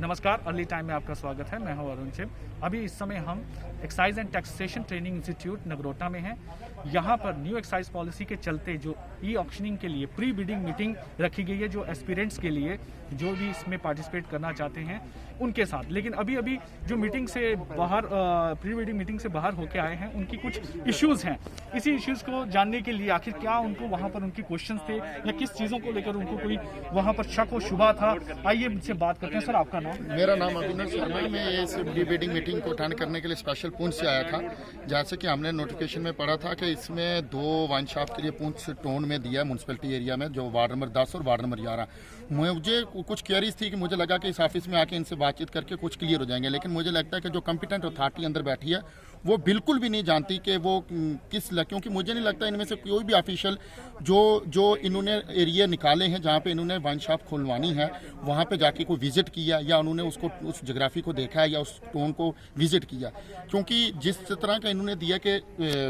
नमस्कार, early time में आपका स्वागत है। मैं हूं अरुण चिम। अभी इस समय हम excise and taxation training institute Nagrota में हैं। यहां पर न्यू एक्साइज पॉलिसी के चलते जो ई ऑक्शनिंग के लिए प्री बिडिंग मीटिंग रखी गई है, जो एस्पिरेंट्स के लिए जो भी इसमें पार्टिसिपेट करना चाहते हैं उनके साथ। लेकिन अभी जो मीटिंग से बाहर प्री बिडिंग मीटिंग से बाहर होके आए हैं, उनकी कुछ इश्यूज़ हैं। इसी इश्यूज़ को जानने के लिए आखिर क्या उनको वहाँ पर उनकी क्वेश्चन थे या किस चीज़ों को लेकर उनको कोई वहाँ पर शक व शुबा था, आइए मुझसे बात करते हैं। सर, आपका नाम? मेरा नाम अभिनव शर्मा है। मैं इस प्री बिडिंग मीटिंग को अटेंड करने के लिए स्पेशल पुंछ से आया था। जैसे कि हमने नोटिफिकेशन में पढ़ा था कि इसमें 2 वाइन शॉप के लिए पुंछ टोन में दिया है म्यूनसिपलिटी एरिया में, जो वार्ड नंबर 10 और वार्ड नंबर 11। मुझे कुछ क्वेरीज थी कि मुझे लगा कि इस ऑफिस में आके इनसे बातचीत करके कुछ क्लियर हो जाएंगे, लेकिन मुझे लगता है कि जो कॉम्पिटेंट अथॉरिटी अंदर बैठी है वो बिल्कुल भी नहीं जानती कि वो क्योंकि मुझे नहीं लगता इनमें से कोई भी ऑफिशियल जो इन्होंने एरिया निकाले हैं जहाँ पे इन्होंने वाइन शॉप खुलवानी है, वहाँ पे जाके कोई विजिट किया या उन्होंने उसको उस जोग्राफी को देखा है या उस टोन को विजिट किया। क्योंकि जिस तरह का इन्होंने दिया कि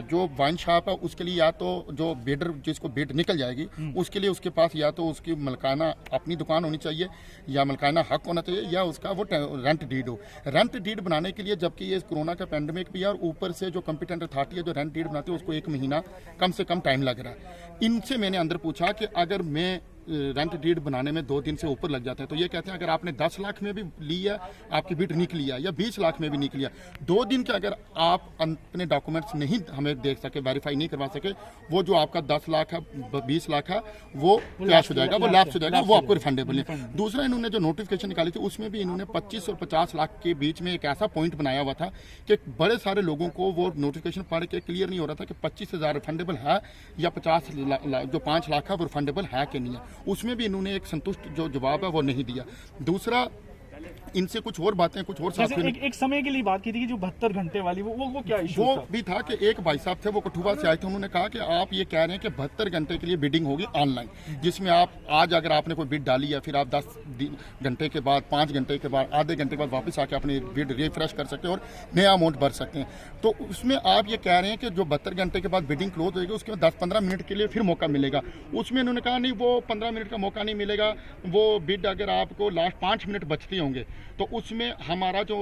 जो वाइन शॉप है उसके लिए या तो जो बिडर जिसको बिड निकल जाएगी उसके लिए उसके पास या तो उसकी मलकाना अपनी दुकान होनी चाहिए या मलकाना हक होना चाहिए या उसका वो रेंट डीड हो। रेंट डीड बनाने के लिए, जबकि ये कोरोना का पेंडेमिक भी है और ऊपर से जो कॉम्पिटेंट अथॉरिटी है जो रेंट डीड बनाती है उसको 1 महीना कम से कम टाइम लग रहा है। इनसे मैंने अंदर पूछा कि अगर मैं रेंट डीड बनाने में 2 दिन से ऊपर लग जाते हैं, तो ये कहते हैं अगर आपने 10 लाख में भी लिया, आपकी बिड निकली है, या 20 लाख में भी निकली है, 2 दिन के अगर आप अपने डॉक्यूमेंट्स नहीं हमें देख सके, वेरीफाई नहीं करवा सके, वो जो आपका 10 लाख है 20 लाख है वो कैश हो जाएगा, वो लैप्स हो जाएगा, वो आपको रिफंडेबल है। दूसरा, इन्होंने जो नोटिफिकेशन निकाली थी उसमें भी इन्होंने 25 और 50 लाख के बीच में एक ऐसा पॉइंट बनाया हुआ था कि बड़े सारे लोगों को वो नोटिफिकेशन पढ़ के क्लियर नहीं हो रहा था कि 25,000 रिफंडेबल है या 50 जो 5 लाख है वो रिफंडेबल है कि नहीं है। उसमें भी इन्होंने एक संतुष्ट जो जवाब है वो नहीं दिया। दूसरा, इनसे कुछ और बातें कुछ और साथ में एक समय के लिए बात की थी कि जो 72 घंटे वाली वो क्या इशू वो भी था कि एक भाई साहब थे वो कठुआ से आए थे। उन्होंने कहा कि आप ये कह रहे हैं कि 72 घंटे के लिए बिडिंग होगी ऑनलाइन, जिसमें आप आज अगर आपने कोई बिड डाली है फिर आप 10 घंटे के बाद, 5 घंटे के बाद, आधे घंटे के बाद वापस आके अपनी बिड रिफ्रेश कर सकते हैं और नया अमाउंट भर सकते हैं। तो उसमें आप ये कह रहे हैं कि जो 72 घंटे के बाद बिडिंग क्लोज होगी उसके बाद 10-15 मिनट के लिए फिर मौका मिलेगा। उसमें उन्होंने कहा नहीं, वो 15 मिनट का मौका नहीं मिलेगा। वो बिड अगर आपको लास्ट 5 मिनट बचते होंगे तो उसमें हमारा जो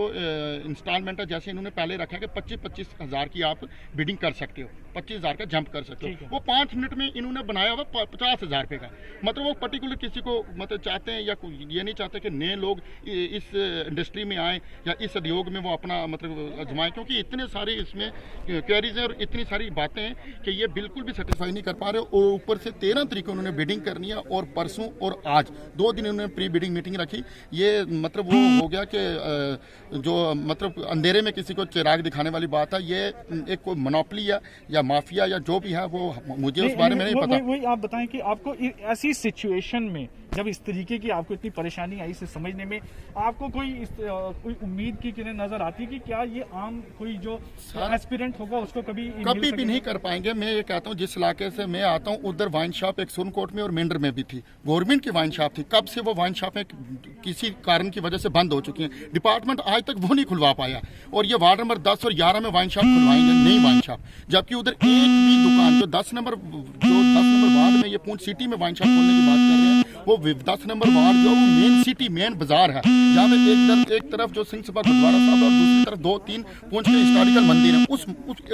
इंस्टॉलमेंट है, जैसे इन्होंने पहले रखा है कि 25-25 हज़ार की आप बिडिंग कर सकते हो, 25,000 का जंप कर सकते हो। वो 5 मिनट में इन्होंने बनाया हुआ 50,000 रुपये का। मतलब वो पर्टिकुलर किसी को मतलब चाहते हैं या ये नहीं चाहते कि नए लोग इस इंडस्ट्री में आए या इस उद्योग में वो अपना मतलब आजमाएं, क्योंकि इतने सारे इसमें क्वेरीज हैं और इतनी सारी बातें हैं कि ये बिल्कुल भी सेटिस्फाई नहीं कर पा रहे। और ऊपर से 13 तारीख को उन्होंने बिडिंग करनी है और परसों और आज 2 दिन उन्होंने प्री बिडिंग मीटिंग रखी। ये मतलब वो हो गया कि जो मतलब अंधेरे में किसी को चिराग दिखाने वाली बात है। ये एक कोई मोनोपोली है या माफिया या जो भी है, वो मुझे उस बारे में नहीं पता। वही आप बताएं कि आपको ऐसी सिचुएशन में जब इस तरीके की आपको इतनी परेशानी आई इसे समझने में, आपको कोई उम्मीद की किरण नजर आती कि क्या ये आम कोई जो एस्पिरेंट होगा उसको कभी भी नहीं कर पाएंगे। मैं ये कहता हूँ जिस इलाके से मैं आता हूँ उधर वाइन शॉप एक सुरनकोट में और मेंढर में भी थी, गवर्नमेंट की वाइन शॉप थी। कब से वो वाइन शॉपें किसी कारण की वजह से बंद हो चुकी हैं, डिपार्टमेंट आज तक वो नहीं खुलवा पाया। और ये वार्ड नंबर 10 और 11 में वाइन शॉप खुलवाएंगे, नई वाइन शॉप, जबकि उधर एक भी दुकान जो 10 नंबर वार्ड में, ये पूंछ सिटी में वाइन शॉप खोलने की बात कर रहे हैं, वो 10 नंबर वार्ड जो मेन सिटी मेन बाजार है, जहाँ पे एक तरफ जो सिंह सभा गुरुद्वारा साहब और दूसरी तरफ 2-3 पूंछ के हिस्टोरिकल मंदिर है, उस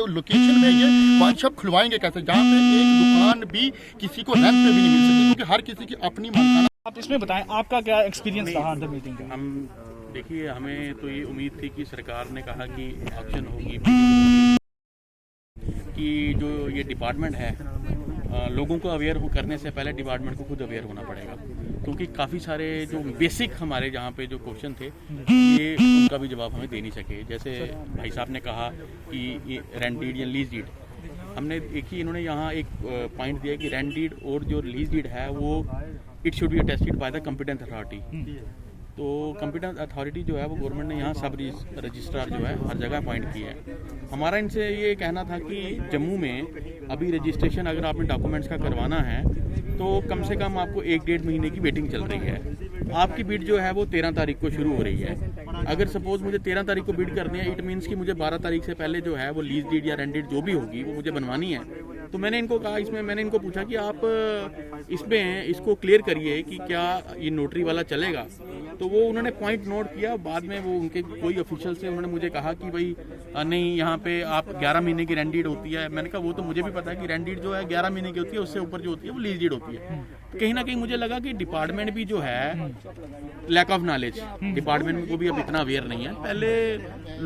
लोकेशन में ये वाइन शॉप खुलवाएंगे कैसे, जहाँ पे एक दुकान भी किसी को रेंट पे भी नहीं मिल सकती, क्योंकि हर किसी की अपनी मकान। आप इसमें बताएं आपका क्या एक्सपीरियंस रहा अंदर मीटिंग का? हम देखिए, हमें तो ये उम्मीद थी कि सरकार ने कहा कि ऑक्शन होगी, कि जो ये डिपार्टमेंट है लोगों को अवेयर करने से पहले डिपार्टमेंट को खुद अवेयर होना पड़ेगा, क्योंकि काफ़ी सारे जो बेसिक हमारे जहाँ पे जो क्वेश्चन थे ये उनका भी जवाब हमें दे नहीं सके। जैसे भाई साहब ने कहा कि ये रेंट डीड या लीज डीड, हमने एक ही इन्होंने यहाँ एक पॉइंट दिया कि रेंट डीड और जो लीज डीड है वो it should be attested by the competent authority. तो कॉम्पिटेंट अथॉरिटी जो है वो गवर्नमेंट ने यहाँ सब रजिस्ट्रार जो है हर जगह अपॉइंट किया है। हमारा इनसे ये कहना था कि जम्मू में अभी रजिस्ट्रेशन अगर आपने डॉक्यूमेंट्स का करवाना है तो कम से कम आपको 1-1.5 महीने की वेटिंग चल रही है। आपकी बिड जो है वो 13 तारीख को शुरू हो रही है। अगर सपोज मुझे 13 तारीख को बिड करनी है, इट मीन्स कि मुझे 12 तारीख से पहले जो है वो लीज डीड या रेंट डीड जो भी होगी वो मुझे बनवानी है। तो मैंने इनको कहा, इसमें मैंने इनको पूछा कि आप इसमें इसको क्लियर करिए कि क्या ये नोटरी वाला चलेगा। तो वो उन्होंने पॉइंट नोट किया। बाद में वो उनके कोई ऑफिशियल से उन्होंने मुझे कहा कि भाई नहीं, यहाँ पे आप 11 महीने की रेंट डीड होती है। मैंने कहा वो तो मुझे भी पता है कि रेंट डीड जो है 11 महीने की होती है, उससे ऊपर जो होती है वो लीज डीड होती है। कहीं ना कहीं मुझे लगा कि डिपार्टमेंट भी जो है लैक ऑफ नॉलेज, डिपार्टमेंट को भी अब इतना अवेयर नहीं है। पहले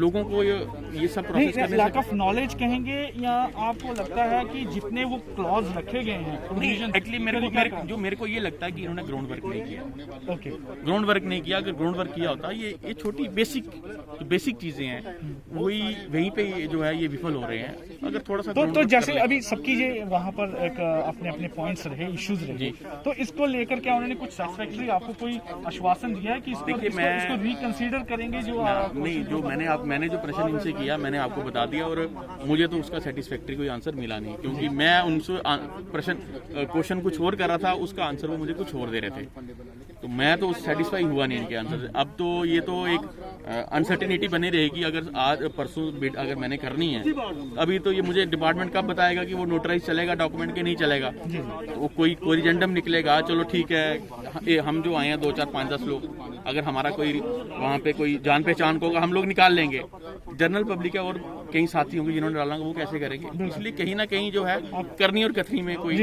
लोगों को ये सब प्रोसेस करने लैक ऑफ नॉलेज कहेंगे या आपको लगता है कि जितने वो क्लॉज रखे गए हैं प्रोविजन, एक्चुअली मेरे को ये लगता है कि इन्होंने ग्राउंड वर्क नहीं किया। ओके, ग्राउंड वर्क नहीं किया। अगर ग्राउंड वर्क किया होता, ये छोटी बेसिक चीजें हैं, वहीं पे जो है ये विफल हो रहे हैं। अगर थोड़ा सा तो जैसे अभी सबकी ये वहाँ पर एक अपने अपने पॉइंट्स रहे, इश्यूज रहे, तो इसको लेकर क्या उन्होंने कुछ सैटिस्फैक्टरी आपको कोई आश्वासन दिया है कि इसको रिकंसीडर करेंगे? जो नहीं, जो मैंने जो प्रश्न इनसे किया मैंने आपको बता दिया, और मुझे तो उसका सेटिस्फैक्टरी कोई आंसर मिला नहीं, क्योंकि मैं उनसे क्वेश्चन कुछ और कर रहा था, उसका आंसर वो मुझे कुछ और दे रहे थे। तो मैं तो सेटिस्फाई हुआ नहीं इनके आंसर से। अब तो ये तो एक अनसर्टेनिटी बनी रहेगी। अगर आज परसों बिड अगर मैंने करनी है, अभी तो ये मुझे डिपार्टमेंट कब बताएगा कि वो नोटराइज चलेगा डॉक्यूमेंट के नहीं चलेगा। तो कोई कोरिजेंडम निकलेगा, चलो ठीक है, हम जो आए हैं 2, 4, 5, 10 लोग, अगर हमारा कोई वहाँ पे कोई जान पहचान को होगा, हम लोग निकाल लेंगे। जनरल पब्लिक है और कई साथी होंगे जिन्होंने डाला, वो कैसे करेंगे? इसलिए कहीं ना कहीं जो है करनी और कथनी में कोई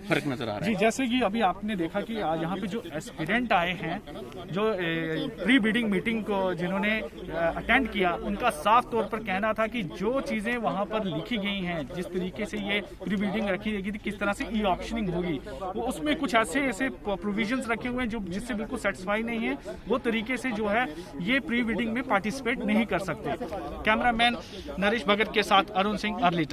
फर्क नजर आ रहा है। जी, जैसे कि अभी आपने देखा कि यहाँ पे जो एस्पिरेंट आए हैं, जो प्री बिडिंग मीटिंग को जिन्होंने अटेंड किया, उनका साफ तौर पर कहना था कि जो चीज़ें वहाँ पर लिखी गई हैं, जिस तरीके से ये प्री बिडिंग रखी गई थी, किस तरह से ई ऑक्शनिंग होगी, वो उसमें कुछ ऐसे प्रोविजंस रखे हुए हैं जो जिससे बिल्कुल सेटिस्फाई नहीं है। वो तरीके से जो है ये प्री बिडिंग में पार्टिसिपेट नहीं कर सकते। कैमरामैन नरेश भगत के साथ अरुण सिंह, अर्ली टाइम।